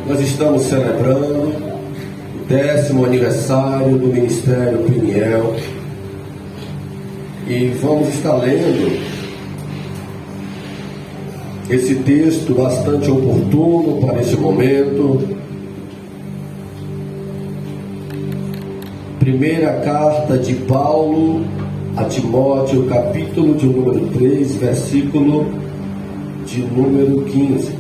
Nós estamos celebrando o 10º aniversário do Ministério Peniel e vamos estar lendo esse texto bastante oportuno para esse momento. Primeira carta de Paulo a Timóteo, capítulo de número 3, versículo de número 15.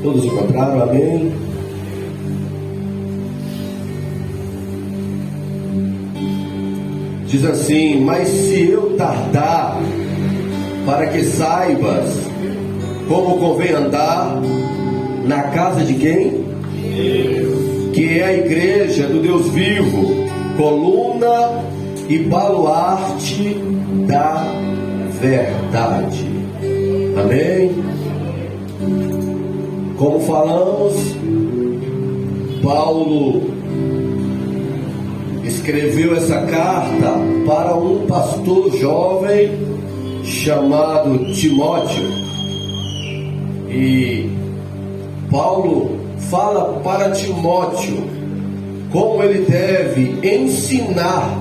Todos encontraram? Amém? Diz assim: mas se eu tardar, para que saibas como convém andar na casa de quem? Deus. Que é a igreja do Deus vivo, coluna e baluarte da verdade. Amém? Como falamos, Paulo escreveu essa carta para um pastor jovem chamado Timóteo. E Paulo fala para Timóteo como ele deve ensinar,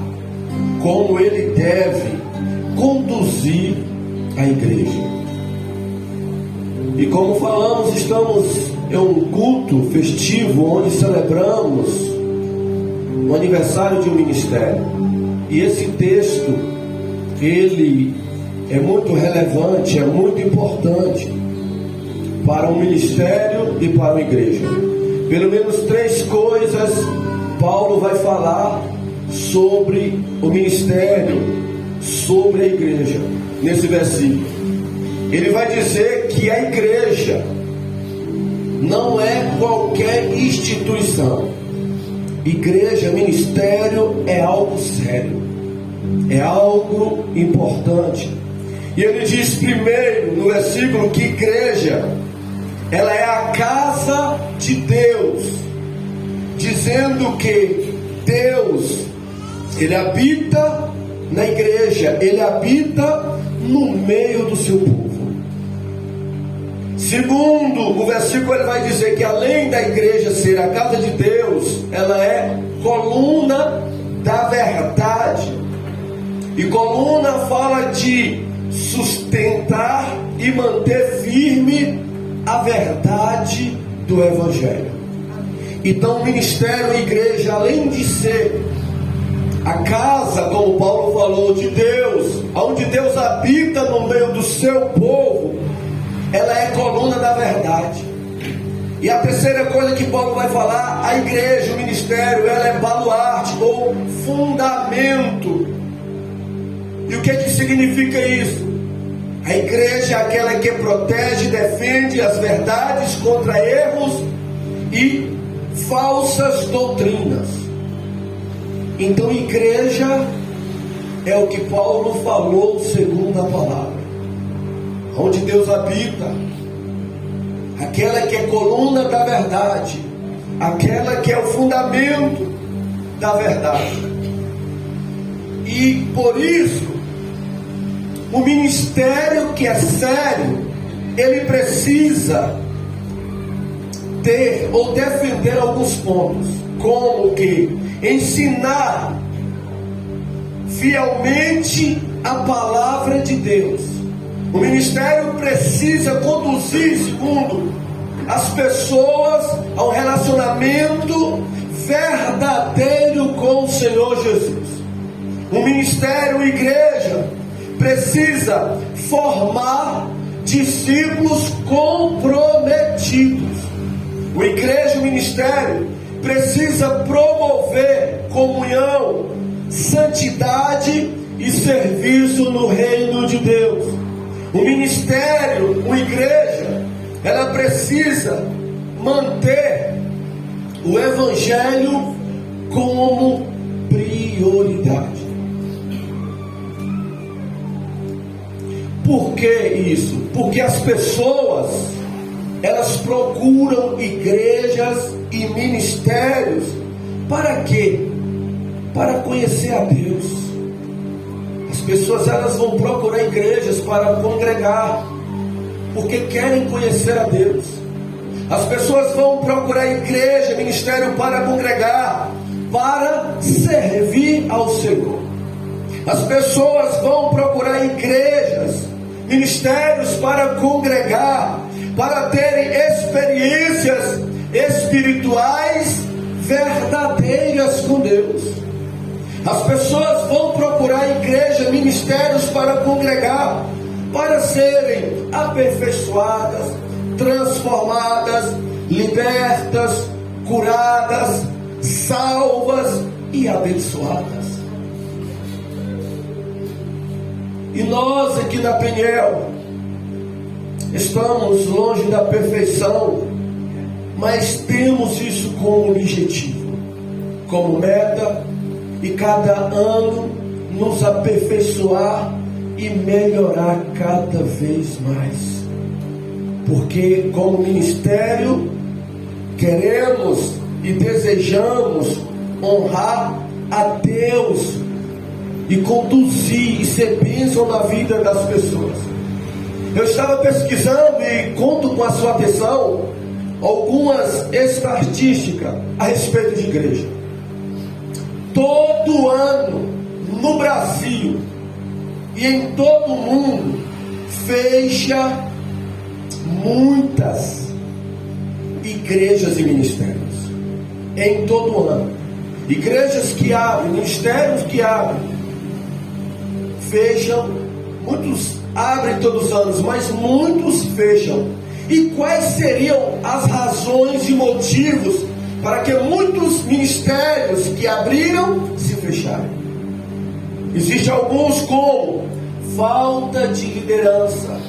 como ele deve conduzir a igreja. E como falamos, estamos em um culto festivo onde celebramos o aniversário de um ministério. E esse texto, ele é muito relevante, é muito importante para o ministério e para a igreja. Pelo menos 3 coisas Paulo vai falar sobre o ministério, sobre a igreja, nesse versículo. Ele vai dizer que a igreja não é qualquer instituição. Igreja, ministério é algo sério, é algo importante. E ele diz primeiro no versículo que igreja, ela é a casa de Deus, dizendo que Deus, ele habita na igreja, ele habita no meio do seu povo. Segundo, o versículo ele vai dizer que além da igreja ser a casa de Deus, ela é coluna da verdade. E coluna fala de sustentar e manter firme a verdade do Evangelho. Então o ministério, a igreja, além de ser a casa, como Paulo falou, de Deus, onde Deus habita no meio do seu povo, ela é coluna da verdade. E a terceira coisa que Paulo vai falar, a igreja, o ministério, ela é baluarte ou fundamento. E o que significa isso? A igreja é aquela que protege e defende as verdades contra erros e falsas doutrinas. Então igreja é o que Paulo falou segundo a palavra, onde Deus habita, aquela que é coluna da verdade, aquela que é o fundamento da verdade. E por isso, o ministério que é sério, ele precisa ter ou defender alguns pontos, como que ensinar fielmente a palavra de Deus. O ministério precisa conduzir, segundo, as pessoas ao relacionamento verdadeiro com o Senhor Jesus. O ministério, a igreja, precisa formar discípulos comprometidos. A igreja, o ministério, precisa promover comunhão, santidade e serviço no reino de Deus. O ministério, a igreja, ela precisa manter o evangelho como prioridade. Por que isso? Porque as pessoas, elas procuram igrejas e ministérios Para quê? Para conhecer a Deus. As pessoas, elas vão procurar igrejas para congregar, porque querem conhecer a Deus. As pessoas vão procurar igreja, ministério para congregar, para servir ao Senhor. As pessoas vão procurar igrejas, ministérios para congregar, para terem experiências espirituais verdadeiras com Deus. As pessoas vão procurar igreja, ministérios para congregar, para serem aperfeiçoadas, transformadas, libertas, curadas, salvas e abençoadas. E nós aqui na Peniel estamos longe da perfeição, mas temos isso como objetivo, como meta, e cada ano nos aperfeiçoar e melhorar cada vez mais. Porque como ministério queremos e desejamos honrar a Deus e conduzir e ser bênção na vida das pessoas. Eu estava pesquisando e conto com a sua atenção algumas estatísticas a respeito de igreja. Todo ano no Brasil e em todo o mundo fecha muitas igrejas e ministérios em todo o ano. Igrejas que abrem, ministérios que abrem, fecham. Muitos abrem todos os anos, mas muitos fecham. E quais seriam as razões e motivos para que muitos ministérios que abriram se fecharem? Existem alguns como falta de liderança.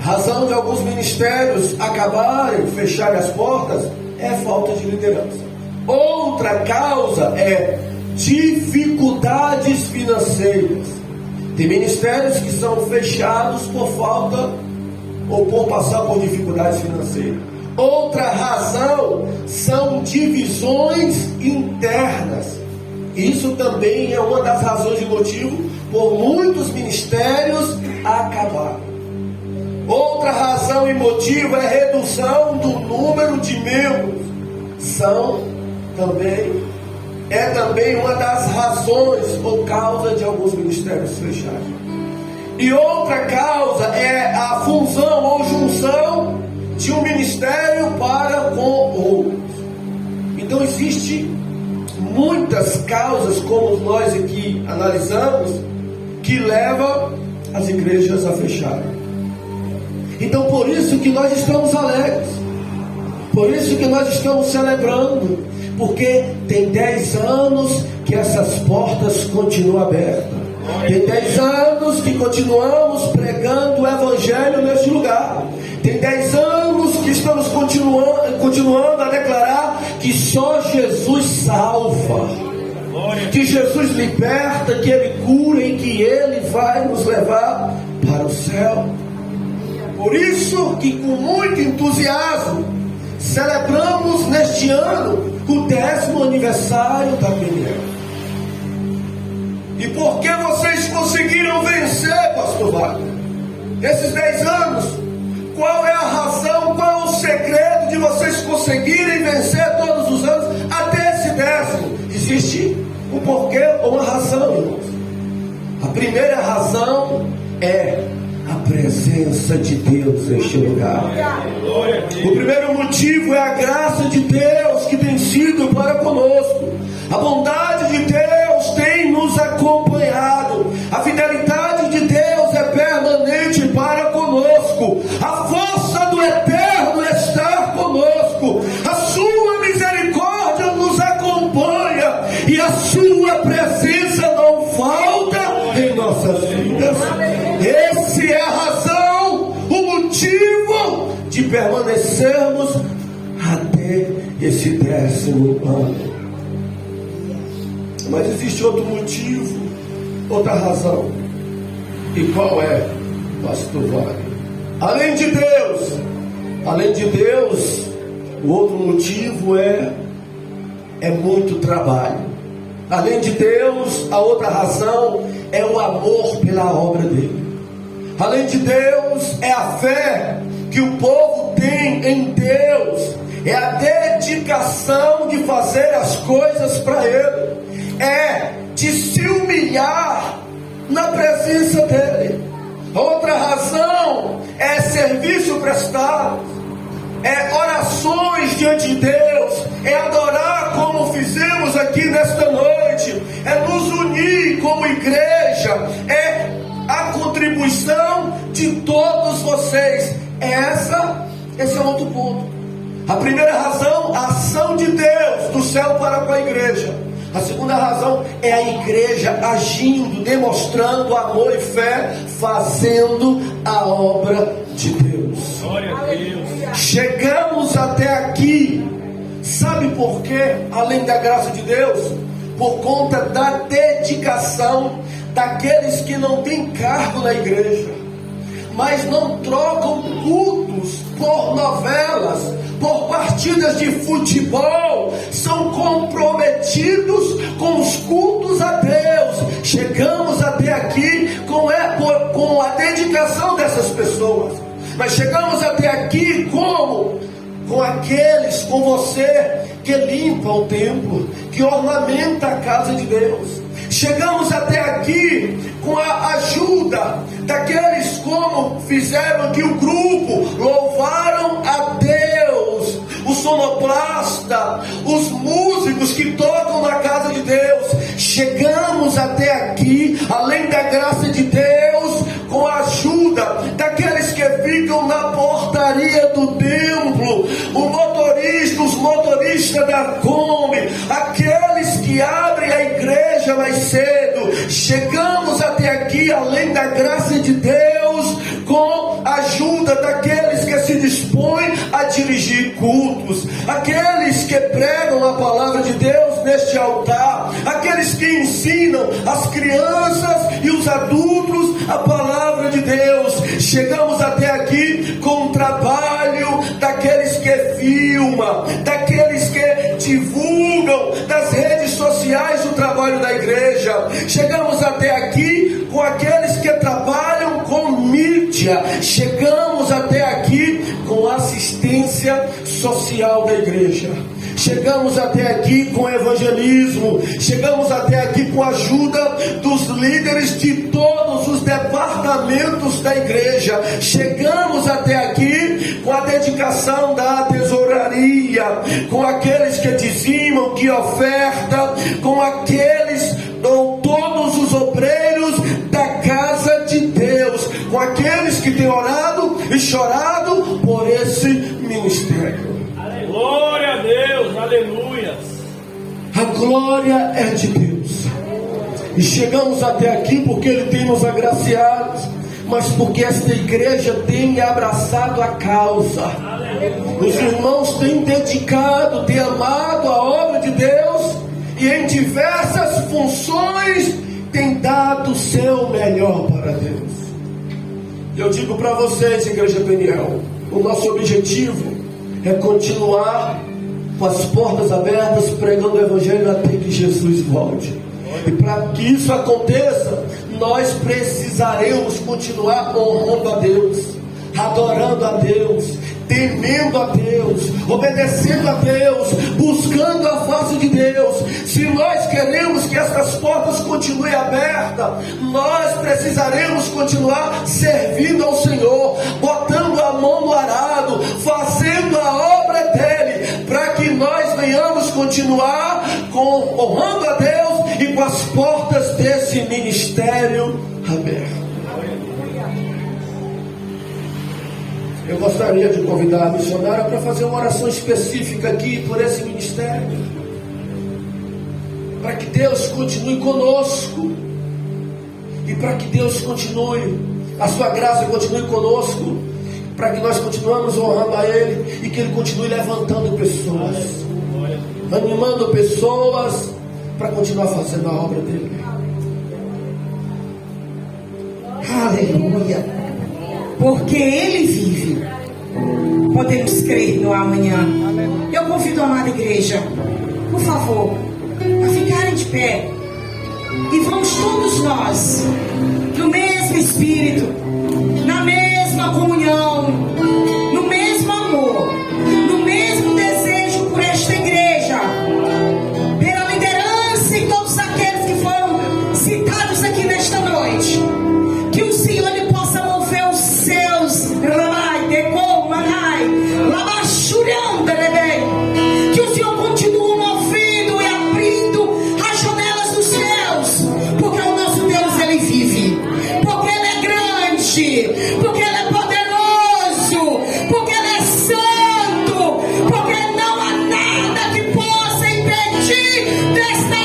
A razão de alguns ministérios acabarem, fecharem as portas, é falta de liderança. Outra causa é dificuldades financeiras. Tem ministérios que são fechados por falta ou por passar por dificuldades financeiras. Outra razão são divisões internas. Isso também é uma das razões e motivo por muitos ministérios acabarem. Outra razão e motivo é a redução do número de membros. É também uma das razões ou causa de alguns ministérios fecharem. E outra causa é a fusão ou junção de um ministério para com outros. Então existe muitas causas, como nós aqui analisamos, que levam as igrejas a fecharem. Então por isso que nós estamos alegres, por isso que nós estamos celebrando, porque tem 10 anos que essas portas continuam abertas. Tem 10 anos que continuamos pregando o Evangelho neste lugar. Tem 10 anos que estamos continuando a declarar que só Jesus salva, que Jesus liberta, que Ele cura e que Ele vai nos levar para o céu. Por isso que com muito entusiasmo celebramos neste ano o 10º aniversário da Peniel. E por que vocês conseguiram vencer, pastor Wagner, esses 10 anos? Qual é a razão, qual é o segredo de vocês conseguirem vencer todos os anos até esse 10º? Existe um porquê ou uma razão, irmãos. A primeira razão é a presença de Deus neste lugar. O primeiro motivo é a graça de Deus que tem sido para conosco. A bondade de Deus tem nos acompanhado. A fidelidade de Deus é permanente para conosco. A força do Eterno está conosco. A sua misericórdia nos acompanha. E a sua presença não falta em nossas vidas. Essa é a razão, o motivo de permanecermos até esse 10º ano. Mas existe outro motivo, outra razão. E qual é, pastor Wagner? Além de Deus, o outro motivo é é muito trabalho. Além de Deus, a outra razão é o amor pela obra dele. Além de Deus, é a fé que o povo tem em Deus, é a dedicação de fazer as coisas para Ele, é de se humilhar na presença dEle. A outra razão é serviço prestado, é orações diante de Deus, é adorar como fizemos aqui nesta noite, é nos unir como igreja, é a contribuição de todos vocês. Esse é outro ponto. A primeira razão, a ação de Deus do céu para com a igreja. A segunda razão é a igreja agindo, demonstrando amor e fé, fazendo a obra de Deus. Glória a Deus. Chegamos até aqui, sabe por quê? Além da graça de Deus, por conta da dedicação daqueles que não têm cargo na igreja, mas não trocam cultos por novelas, por partidas de futebol, são comprometidos com os cultos a Deus. Chegamos até aqui com a dedicação dessas pessoas, mas chegamos até aqui como? Com aqueles, com você que limpa o templo, que ornamenta a casa de Deus. Chegamos até aqui com a ajuda daqueles como fizeram que o grupo louvaram a Deus, o sonoplasta, os músicos que tocam na casa de Deus. Chegamos até aqui, além da graça de Deus, com a ajuda daqueles que ficam na portaria do templo, os motoristas da Kombi, aqueles que abrem a igreja mais cedo. Chegamos até aqui, além da graça de Deus, com a ajuda daqueles que se dispõem a dirigir cultos, aqueles que pregam a palavra de Deus neste altar, aqueles que ensinam as crianças e os adultos a palavra de Deus. Chegamos até aqui com o trabalho daqueles que filmam, daqueles que divulgam nas redes sociais o trabalho da igreja. Chegamos até aqui com aqueles que trabalham com mídia. Chegamos até aqui com assistência social da igreja. Chegamos até aqui com evangelismo. Chegamos até aqui com a ajuda dos líderes de todos os departamentos da igreja. Chegamos até aqui com a dedicação da tesouraria, com aqueles que dizimam, que oferta, com aqueles ou todos os obreiros da casa de Deus, com aqueles que têm orado e chorado por esse ministério. Glória a Deus, aleluia. A glória é de Deus. E chegamos até aqui porque Ele tem nos agraciado, mas porque esta igreja tem abraçado a causa. Os irmãos têm dedicado, têm amado a obra de Deus, e em diversas funções têm dado o seu melhor para Deus. Eu digo para vocês, Igreja Peniel, o nosso objetivo é continuar com as portas abertas, pregando o Evangelho até que Jesus volte. E para que isso aconteça, nós precisaremos continuar honrando a Deus, adorando a Deus, temendo a Deus, obedecendo a Deus, buscando a face de Deus. Se nós queremos que essas portas continuem abertas, nós precisaremos continuar servindo ao Senhor, botando a mão no arado, fazendo a obra dele, para que nós venhamos continuar honrando a Deus e com as portas desse ministério abertas. Eu gostaria de convidar a missionária para fazer uma oração específica aqui por esse ministério, para que Deus continue conosco e para que Deus continue, a sua graça continue conosco, para que nós continuemos honrando a Ele e que Ele continue levantando pessoas, animando pessoas para continuar fazendo a obra dele. Aleluia. Porque Ele vive, podemos crer no amanhã. Eu convido a amada igreja, por favor, a ficarem de pé. E vamos todos nós, no mesmo espírito, na mesma comunhão, no mesmo amor, no mesmo desejo por esta igreja, pela liderança e todos aqueles que foram citados aqui nesta noite. Que o Senhor ele possa mover os seus que o Senhor continue movendo e abrindo as janelas dos céus, porque o nosso Deus ele vive, porque ele é grande, porque ele é poderoso, porque ele é santo, porque não há nada que possa impedir desta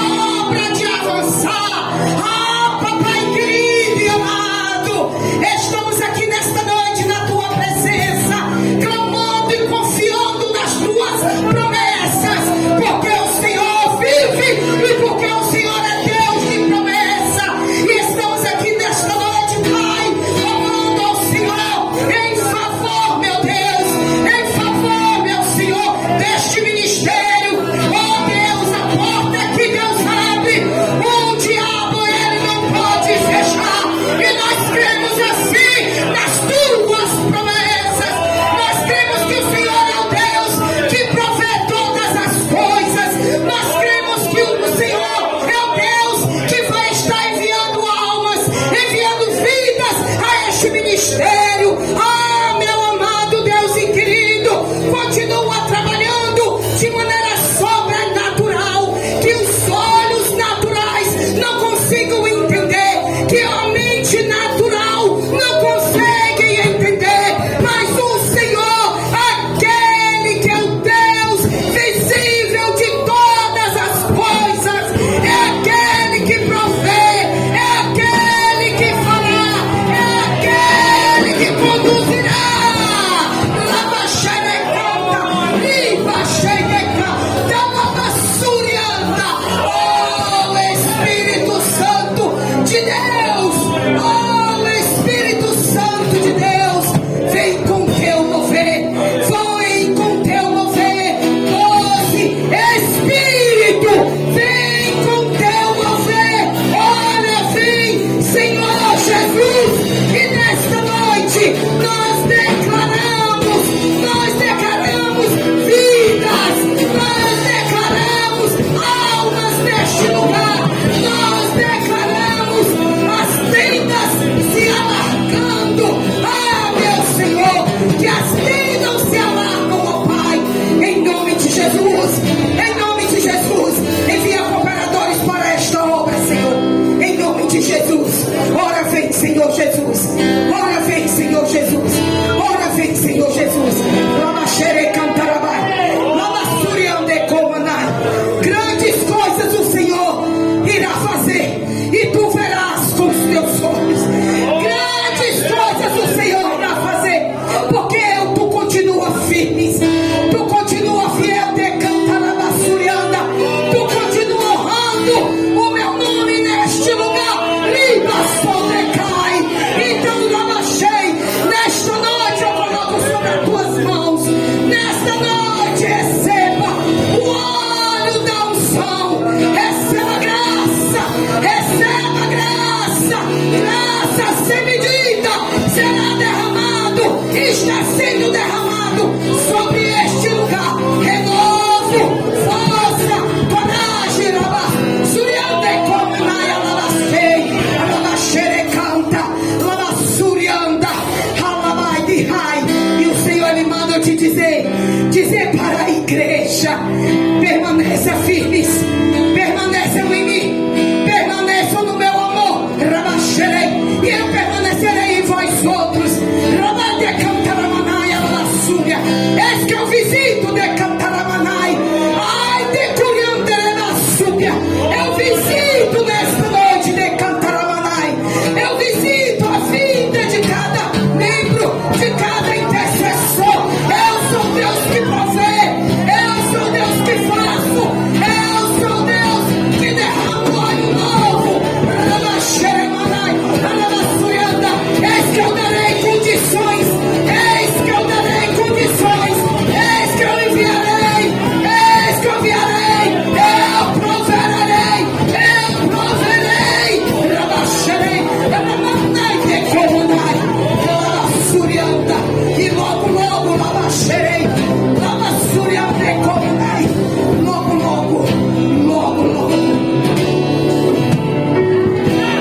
obra de avançar. Ah, papai querido e amado, estamos aqui nesta noite na tua presença, clamando e confiando nas tuas promessas, porque o Senhor vive e porque o Senhor é Deus de promessa. E estamos aqui nesta noite, Pai, clamando ao Senhor em favor, meu Deus, em favor, meu Senhor, deste ministério. Oh Deus, a porta que Deus abre, o diabo ele não pode fechar. E nós cremos assim nas tuas promessas. Nós cremos que o Senhor é o Deus que provê todas as coisas. Nós cremos que o Senhor é o Deus que vai estar enviando almas, enviando vidas a este ministério. Ah, meu amado Deus e querido, continua trabalhando de maneira sobrenatural, que os olhos naturais não consigam entender, que a mente natural não consegue entender, mas o Senhor, aquele que é o Deus visível de todas as coisas, é aquele que provê, é aquele que fará, é aquele que conduzirá. Lava xerecanta, liba xereca, dama surianda. Oh Espírito Santo de Deus, oh Espírito Santo de Deus, vem com teu mover, vem com teu mover. Doce Espírito, vem com teu mover. Olha, vem, Senhor Jesus, e nesta noite nós declaramos vidas, nós declaramos almas neste lugar, nós declaramos as tendas se alargando. Ah, meu Senhor, que as tendas se alargam, ó Pai, em nome de Jesus, em nome de Jesus. Envia cooperadores para esta obra, Senhor, em nome de Jesus. Ora vem, Senhor Jesus, ora vem, Senhor Jesus, ora vem, Senhor Jesus. Lama xerecantarabai, lama suriande comanai. Grandes coisas o Senhor irá fazer, e tu verás com os teus olhos. Grandes coisas o Senhor irá fazer, porque tu continua firme, tu continua fiel, decanta na basurianda, tu continua honrando o meu nome neste lugar. Liba decai. Então lamachei, nesta noite eu coloco sobre as tuas mãos. Nesta noite receba o óleo da unção, receba graça, graça sem medida será derramado, está sendo derramado sobre este lugar. Renovo, força, coragem, suriande comanai, alabastei, alabaxerecanta, alabassurianda, alabai de rai. E o Senhor ele manda eu te dizer para a igreja: permaneça firmes,